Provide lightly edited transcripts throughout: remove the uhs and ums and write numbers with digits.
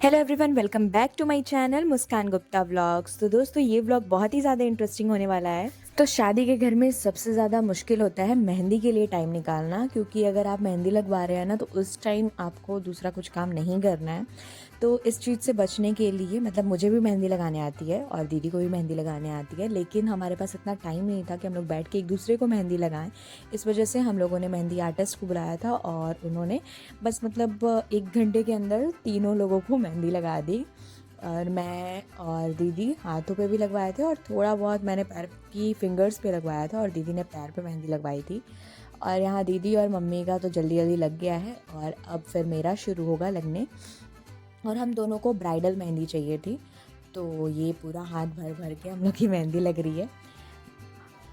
Hello everyone, welcome back to my channel Muskan Gupta vlogs. तो दोस्तों, ये व्लॉग बहुत ही ज़्यादा इंटरेस्टिंग होने वाला है। तो शादी के घर में सबसे ज़्यादा मुश्किल होता है मेहंदी के लिए टाइम निकालना, क्योंकि अगर आप मेहंदी लगवा रहे हैं ना, तो उस टाइम आपको दूसरा कुछ काम नहीं करना है। तो इस चीज़ से बचने के लिए, मतलब मुझे भी मेहंदी लगाने आती है और दीदी को भी मेहंदी लगाने आती है, लेकिन हमारे पास इतना टाइम नहीं था कि हम लोग बैठ के एक दूसरे को मेहंदी लगाएं। इस वजह से हम लोगों ने मेहंदी आर्टिस्ट को बुलाया था और उन्होंने बस मतलब 1 घंटे के अंदर तीनों लोगों को मेहंदी लगा दी। और मैं और दीदी हाथों पे भी लगवाए थे और थोड़ा बहुत मैंने पैर की फिंगर्स पे लगवाया था और दीदी ने पैर पे मेहंदी लगवाई थी। और यहाँ दीदी और मम्मी का तो जल्दी जल्दी लग गया है और अब फिर मेरा शुरू होगा लगने। और हम दोनों को ब्राइडल मेहंदी चाहिए थी, तो ये पूरा हाथ भर भर के हम लोग की मेहंदी लग रही है।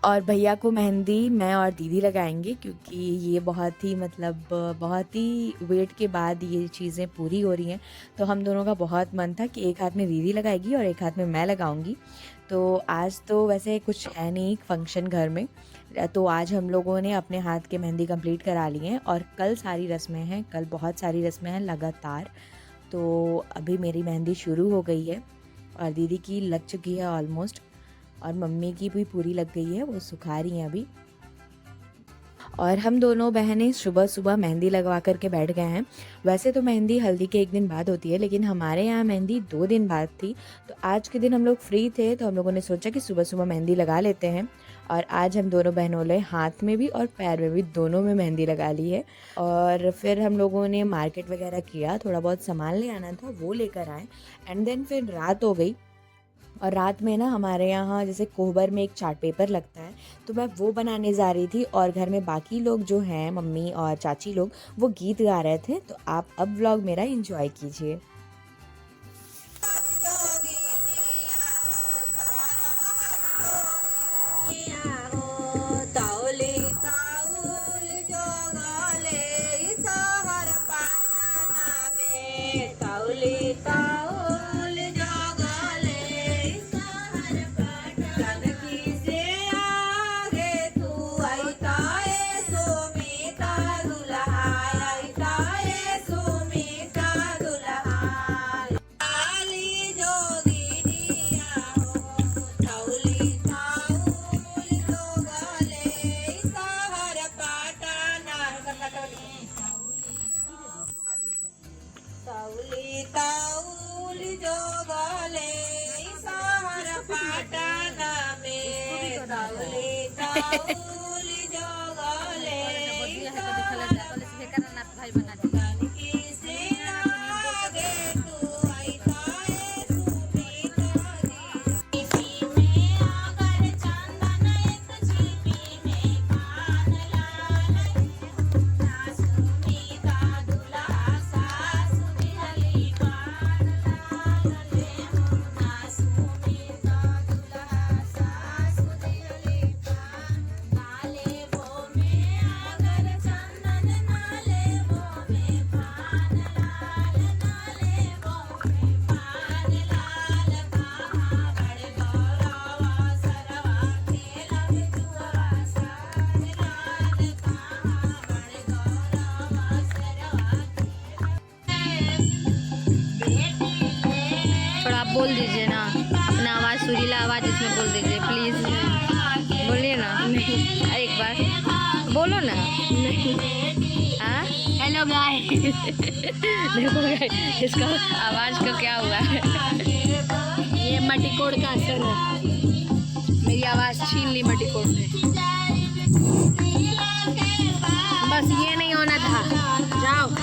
और भैया को मेहंदी मैं और दीदी लगाएंगे, क्योंकि ये बहुत ही वेट के बाद ये चीज़ें पूरी हो रही हैं। तो हम दोनों का बहुत मन था कि एक हाथ में दीदी लगाएगी और एक हाथ में मैं लगाऊंगी। तो आज तो वैसे कुछ है नहीं फंक्शन घर में, तो आज हम लोगों ने अपने हाथ के मेहंदी कंप्लीट करा लिए हैं और कल सारी रस्में हैं, कल बहुत सारी रस्में हैं लगातार। तो अभी मेरी मेहंदी शुरू हो गई है और दीदी की लग चुकी है ऑलमोस्ट, और मम्मी की भी पूरी लग गई है, वो सुखा रही हैं अभी। और हम दोनों बहनें सुबह सुबह मेहंदी लगवा करके बैठ गए हैं। वैसे तो मेहंदी हल्दी के एक दिन बाद होती है, लेकिन हमारे यहाँ मेहंदी 2 दिन बाद थी। तो आज के दिन हम लोग फ्री थे, तो हम लोगों ने सोचा कि सुबह सुबह मेहंदी लगा लेते हैं। और आज हम दोनों बहनों ने हाथ में भी और पैर में भी, दोनों में मेहंदी लगा ली है। और फिर हम लोगों ने मार्केट वगैरह किया, थोड़ा बहुत सामान ले आना था वो लेकर आए। एंड देन फिर रात हो गई और रात में ना हमारे यहाँ जैसे कोहबर में एक चार्ट पेपर लगता है, तो मैं वो बनाने जा रही थी और घर में बाकी लोग जो हैं, मम्मी और चाची लोग, वो गीत गा रहे थे। तो आप अब व्लॉग मेरा एंजॉय कीजिए। थोड़ा आप बोल दीजिए ना, अपना आवाज़, सुरीला आवाज़ इसमें बोल दीजिए प्लीज़। बोलिए ना। नहीं, एक बार बोलो ना। नहीं। हाँ, हेलो गाइस। देखो गाइस, इसका आवाज़ का क्या हुआ है। ये मटिकोड़ का असर है, मेरी आवाज़ छीन ली मटिकोड़ ने। बस ये नहीं होना था, जाओ।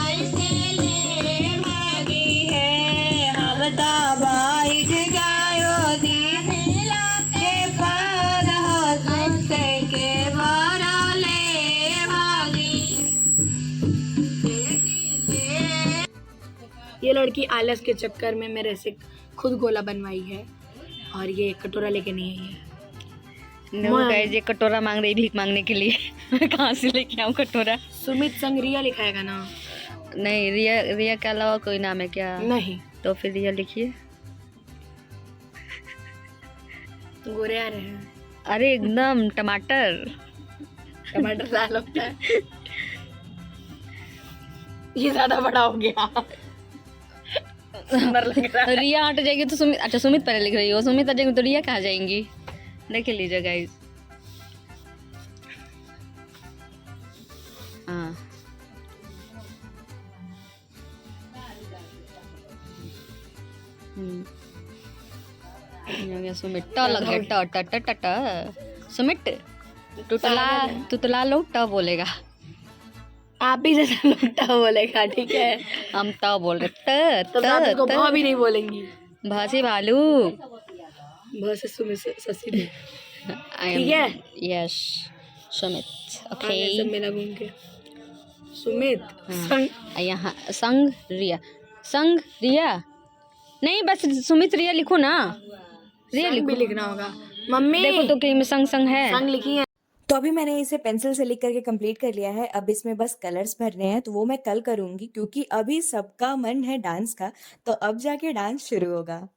ये लड़की आलस के चक्कर में मेरे से खुद गोला बनवाई है और ये कटोरा लेके नहीं आई है। नो गाइस, ये कटोरा मांग रही भीख मांगने के लिए। मैं कहाँ से लेके आऊँ कटोरा। सुमित संग रिया लिखाएगा ना? नहीं, रिया के अलावा कोई नाम है क्या? नहीं। तो फिर रिया लिखिए। गोरे आ रहे हैं। अरे एकदम टमाटर लाल होता है। ये ज्यादा बड़ा हो गया। सुंदर लग रहा है। रिया हट जाएगी तो सुमित, अच्छा सुमित पहले लिख रही हो, सुमित हट जाएगी तो रिया कहाँ जाएंगी? देख लीजिए गाइस। हाँ ये हो गया सुमित। ट लग रहा है, ट ट ट ट ट सुमित। तुतला लो ट बोलेगा, आप भी जैसा लोटा बोलेगा, ठीक है? हम ट बोल रहे ट तो आप इसको ट भाव भी नहीं बोलेंगी। भासी भालू। बहुत से सुमित ससी ने। ठीक है? यस सुमित। ओके सब मेरा घूम के सुमित हाँ। संग यहाँ संग रिया, संग रिया नहीं, बस सुमित रिया लिखो ना, रिया संग लिखो। भी लिखना होगा। मम्मी देखो तो कहीं में संग संग है। संग लिखी है। तो अभी मैंने इसे पेंसिल से लिख करके कंप्लीट कर लिया है। अब इसमें बस कलर्स भरने हैं, तो वो मैं कल करूँगी क्योंकि अभी सबका मन है डांस का, तो अब जाके डांस शुरू होगा।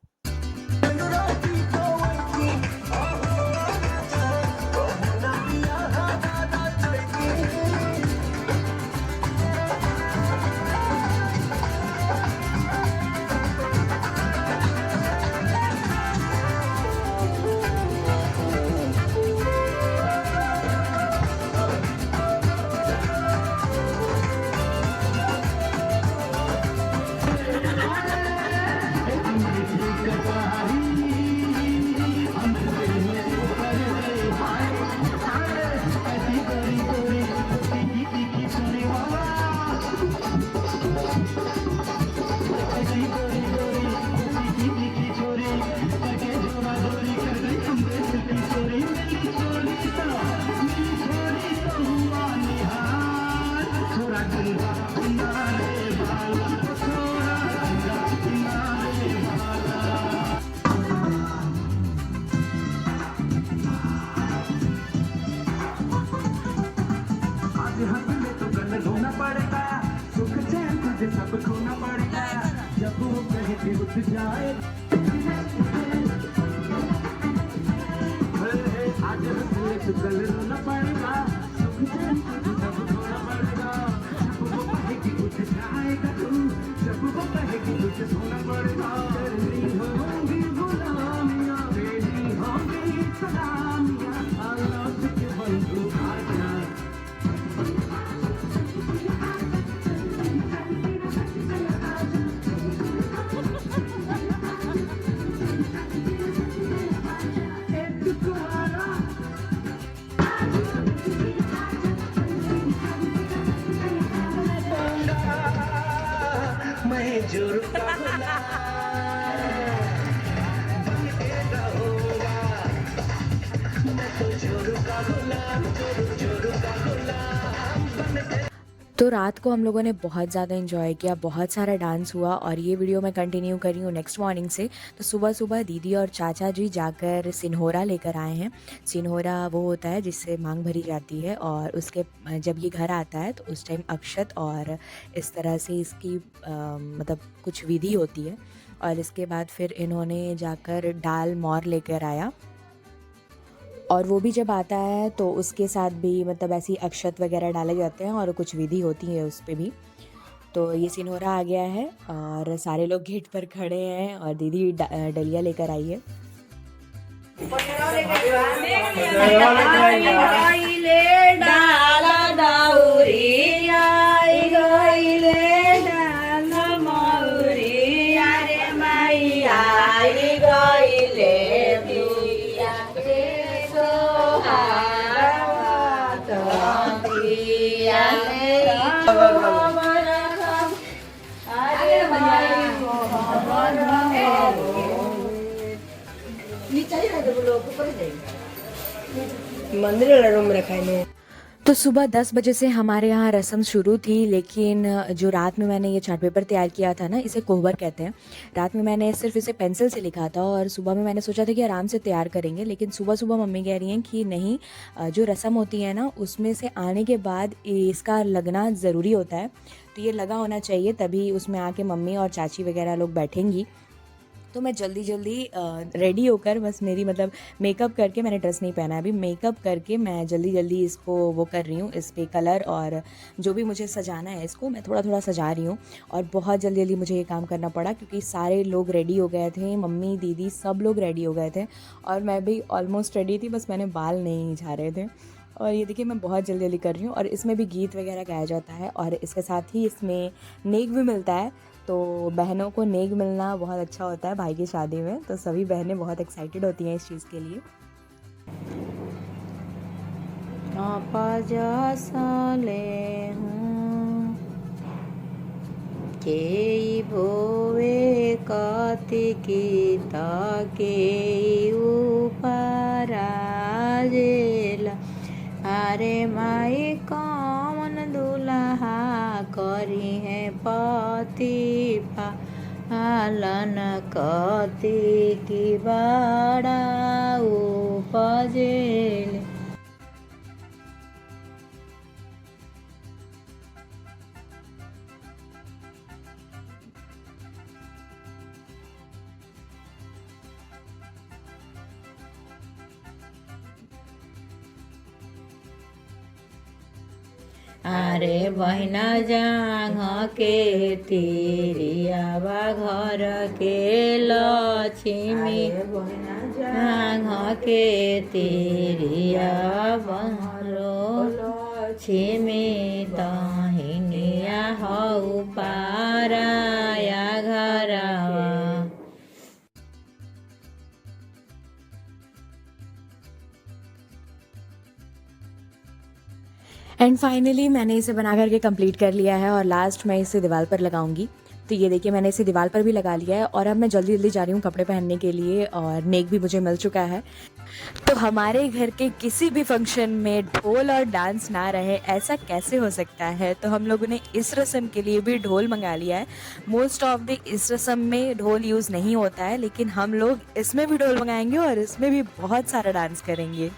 तो रात को हम लोगों ने बहुत ज़्यादा इन्जॉय किया, बहुत सारा डांस हुआ और ये वीडियो मैं कंटिन्यू कर रही हूँ नेक्स्ट मॉर्निंग से। तो सुबह सुबह दीदी और चाचा जी जाकर सिन्होरा लेकर आए हैं। सिन्होरा वो होता है जिससे मांग भरी जाती है और उसके जब ये घर आता है तो उस टाइम अक्षत और इस तरह से इसकी मतलब कुछ विधि होती है। और इसके बाद फिर इन्होंने जाकर डाल मोर लेकर आया और वो भी जब आता है तो उसके साथ भी मतलब ऐसी अक्षत वगैरह डाले जाते हैं और कुछ विधि होती है उस पे भी। तो ये सिन्होरा आ गया है और सारे लोग गेट पर खड़े हैं और दीदी डलिया लेकर आई है। मंदिर वाला रूम रखा है। तो सुबह 10 बजे से हमारे यहाँ रस्म शुरू थी, लेकिन जो रात में मैंने ये चार्ट पेपर तैयार किया था ना, इसे कोहबर कहते हैं। रात में मैंने सिर्फ इसे पेंसिल से लिखा था और सुबह में मैंने सोचा था कि आराम से तैयार करेंगे, लेकिन सुबह सुबह मम्मी कह रही हैं कि नहीं, जो रस्म होती है ना उसमें से आने के बाद इसका लगना ज़रूरी होता है, तो ये लगा होना चाहिए, तभी उसमें आके मम्मी और चाची वगैरह लोग बैठेंगी। तो मैं जल्दी जल्दी रेडी होकर, बस मेरी मतलब मेकअप करके, मैंने ड्रेस नहीं पहना है अभी, मेकअप करके मैं जल्दी जल्दी इसको वो कर रही हूँ, इस पे कलर और जो भी मुझे सजाना है इसको मैं थोड़ा थोड़ा सजा रही हूँ। और बहुत जल्दी जल्दी मुझे ये काम करना पड़ा क्योंकि सारे लोग रेडी हो गए थे, मम्मी दीदी सब लोग रेडी हो गए थे और मैं भी ऑलमोस्ट रेडी थी, बस मैंने बाल नहीं झाड़े थे। और ये देखिए मैं बहुत जल्दी जल्दी कर रही हूँ और इसमें भी गीत वगैरह गाया जाता है और इसके साथ ही इसमें नेक भी मिलता है। तो बहनों को नेक मिलना बहुत अच्छा होता है भाई की शादी में, तो सभी बहनें बहुत एक्साइटेड होती हैं इस चीज़ के लिए। आपा जा साले हूँ के भोवे कार्तिकी ताके उपराजेला, अरे माई कौन दुल्हा करी है पति पालन कति की बड़ा उपजेले। अरे बहिना जांग के तिरियावा घर के लक्ष्मी, जांग के तिरिया बहरो लक्ष्मी, तहिनिया हऊ पाराया घरवा। एंड फाइनली मैंने इसे बना करके कंप्लीट कर लिया है और लास्ट मैं इसे दीवार पर लगाऊंगी। तो ये देखिए मैंने इसे दीवार पर भी लगा लिया है और अब मैं जल्दी जल्दी जा रही हूँ कपड़े पहनने के लिए और नेक भी मुझे मिल चुका है। तो हमारे घर के किसी भी फंक्शन में ढोल और डांस ना रहे ऐसा कैसे हो सकता है, तो हम लोगों ने इस रस्म के लिए भी ढोल मंगा लिया है। मोस्ट ऑफ द इस रस्म में ढोल यूज़ नहीं होता है, लेकिन हम लोग इसमें भी ढोल मंगाएंगे और इसमें भी बहुत सारा डांस करेंगे।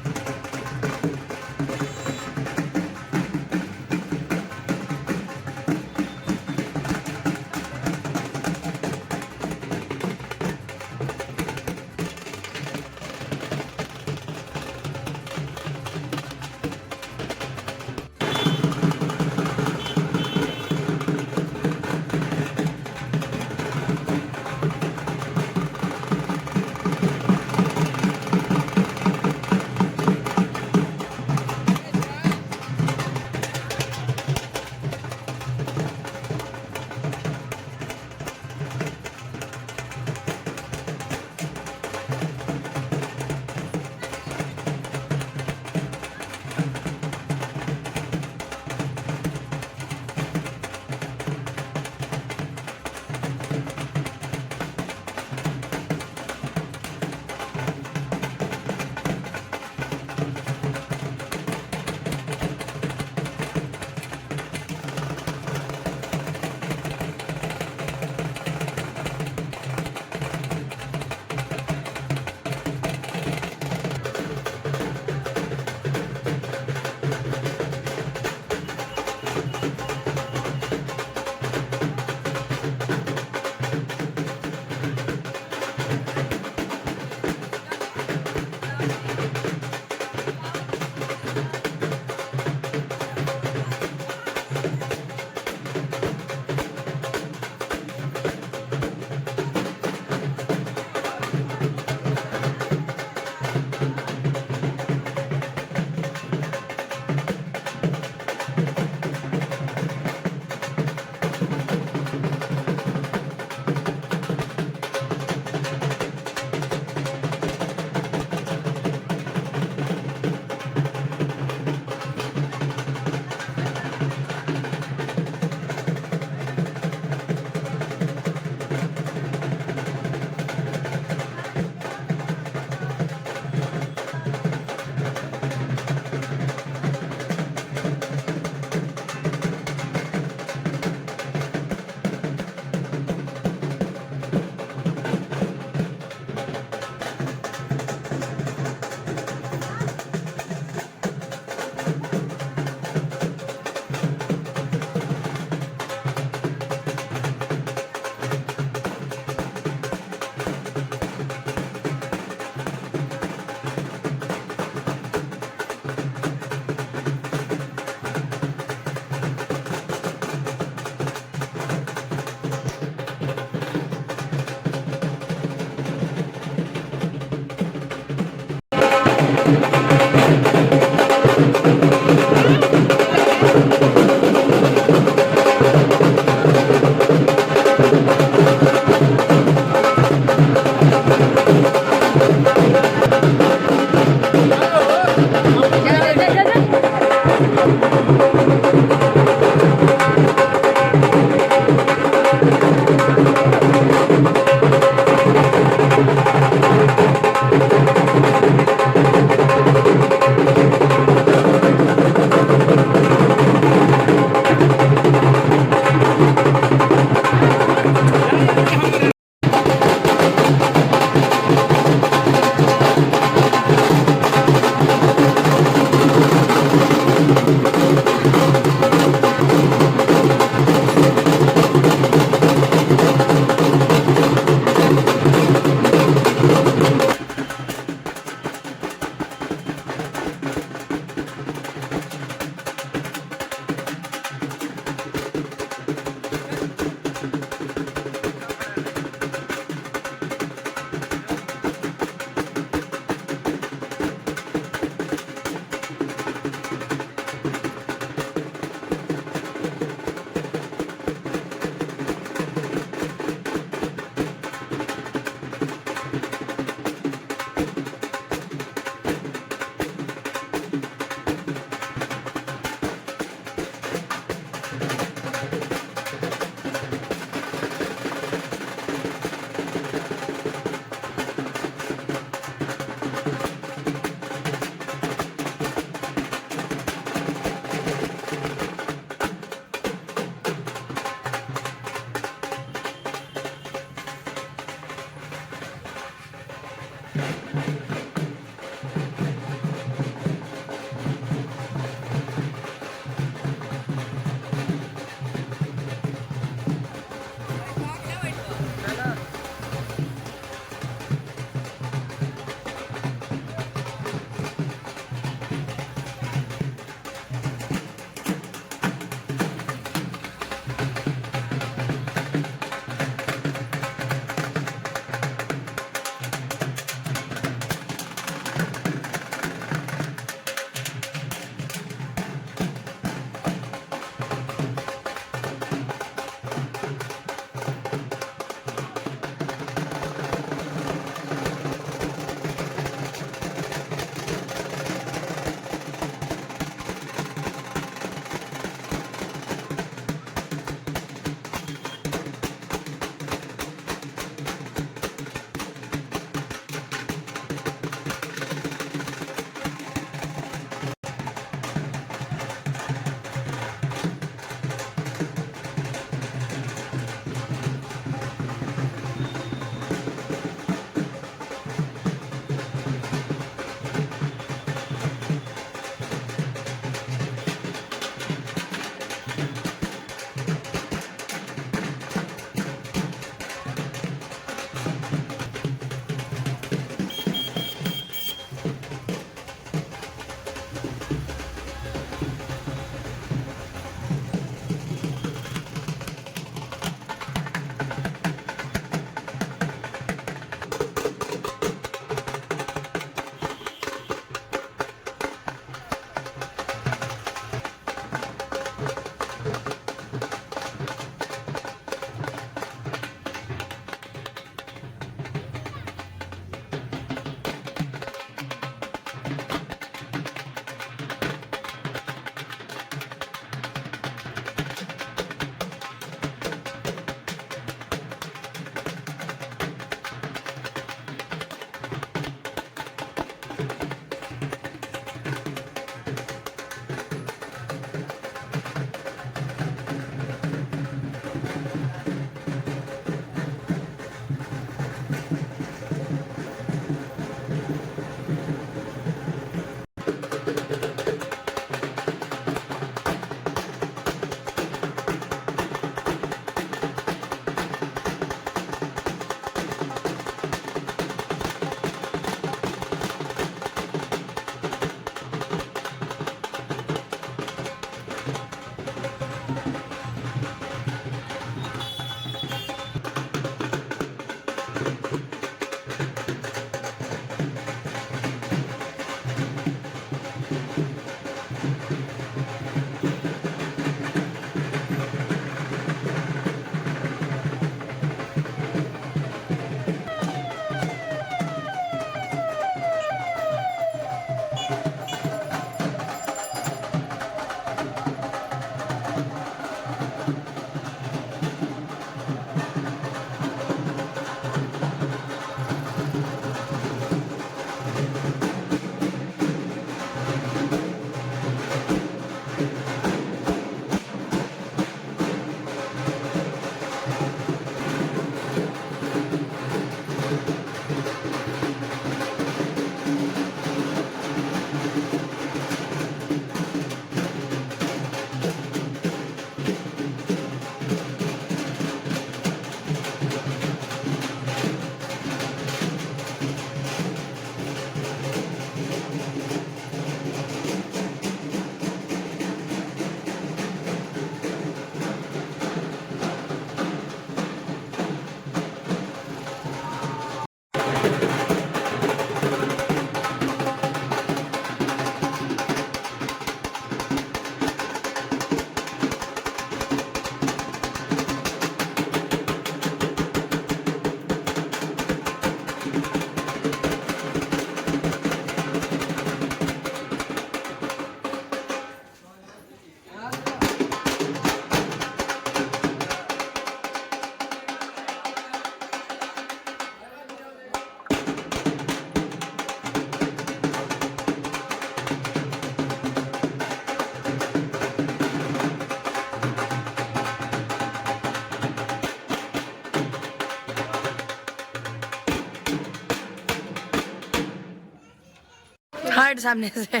स्टार्ट सामने से।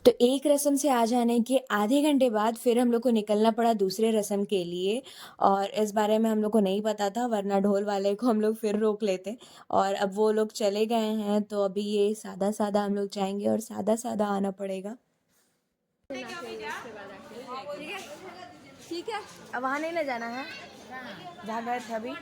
तो एक रस्म से आ जाने के आधे घंटे बाद फिर हम लोग को निकलना पड़ा दूसरे रस्म के लिए, और इस बारे में हम लोग को नहीं पता था, वरना ढोल वाले को हम लोग फिर रोक लेते। और अब वो लोग चले गए हैं, तो अभी ये सादा सादा हम लोग जाएंगे और सादा सादा आना पड़ेगा। ठीक है, अब वहाँ नहीं ले जाना है जहाँ गए थे अभी।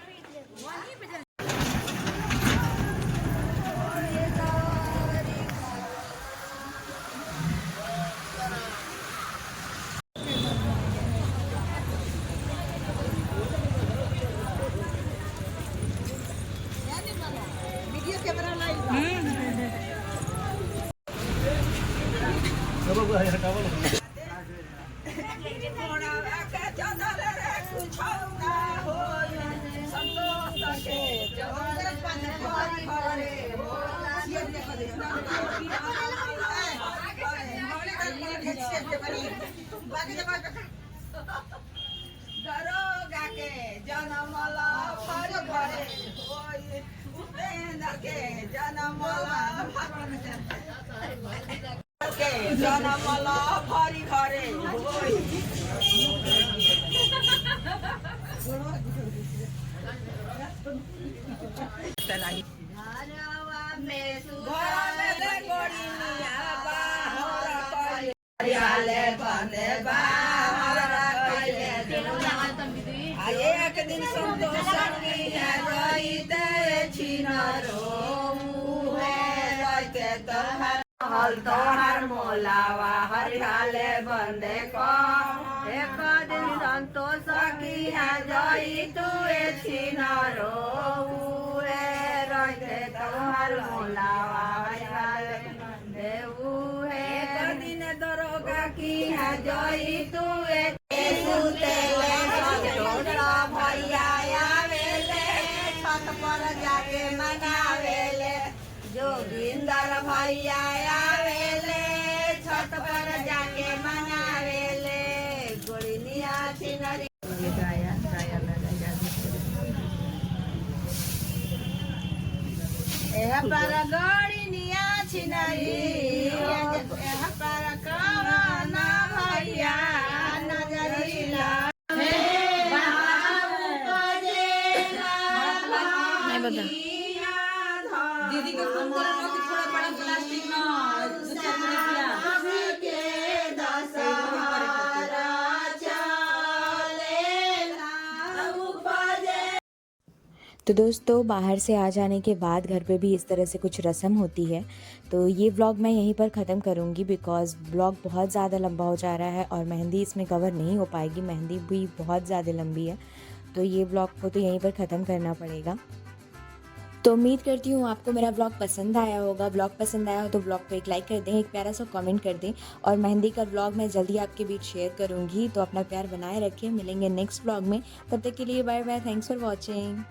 हल तोहर मोलावा हरियाले बंदे को एक दिन संतोष की है जोई तू छिनारो रहते तोहर मोलावा हरियाले बंदे एक दिन दरोगा की है जोई तू भैया आवेले छत पर जाके मनावेले जोगिंदर भैया आवेले छत पर जाके मनावेले गोड़िनिया छिनरी एह पर गोड़िनिया छिनरी एह पर कवाना भैया नजरिला दीदी को फोन करो कि थोड़ा बड़ा प्लास्टिक ना तो दोस्तों बाहर से आ जाने के बाद घर पे भी इस तरह से कुछ रस्म होती है। तो ये व्लॉग मैं यहीं पर ख़त्म करूँगी, बिकॉज़ व्लॉग बहुत ज़्यादा लंबा हो जा रहा है और मेहंदी इसमें कवर नहीं हो पाएगी, मेहंदी भी बहुत ज़्यादा लंबी है। तो ये व्लॉग को तो यहीं पर ख़त्म करना पड़ेगा। तो उम्मीद करती हूँ आपको मेरा व्लॉग पसंद आया होगा। व्लॉग पसंद आया हो तो व्लॉग को एक लाइक कर दें, एक प्यारा सा कमेंट कर दें, और मेहंदी का व्लॉग मैं जल्दी आपके बीच शेयर करूँगी। तो अपना प्यार बनाए रखें, मिलेंगे नेक्स्ट व्लॉग में। तब तक के लिए bye bye, thanks for watching.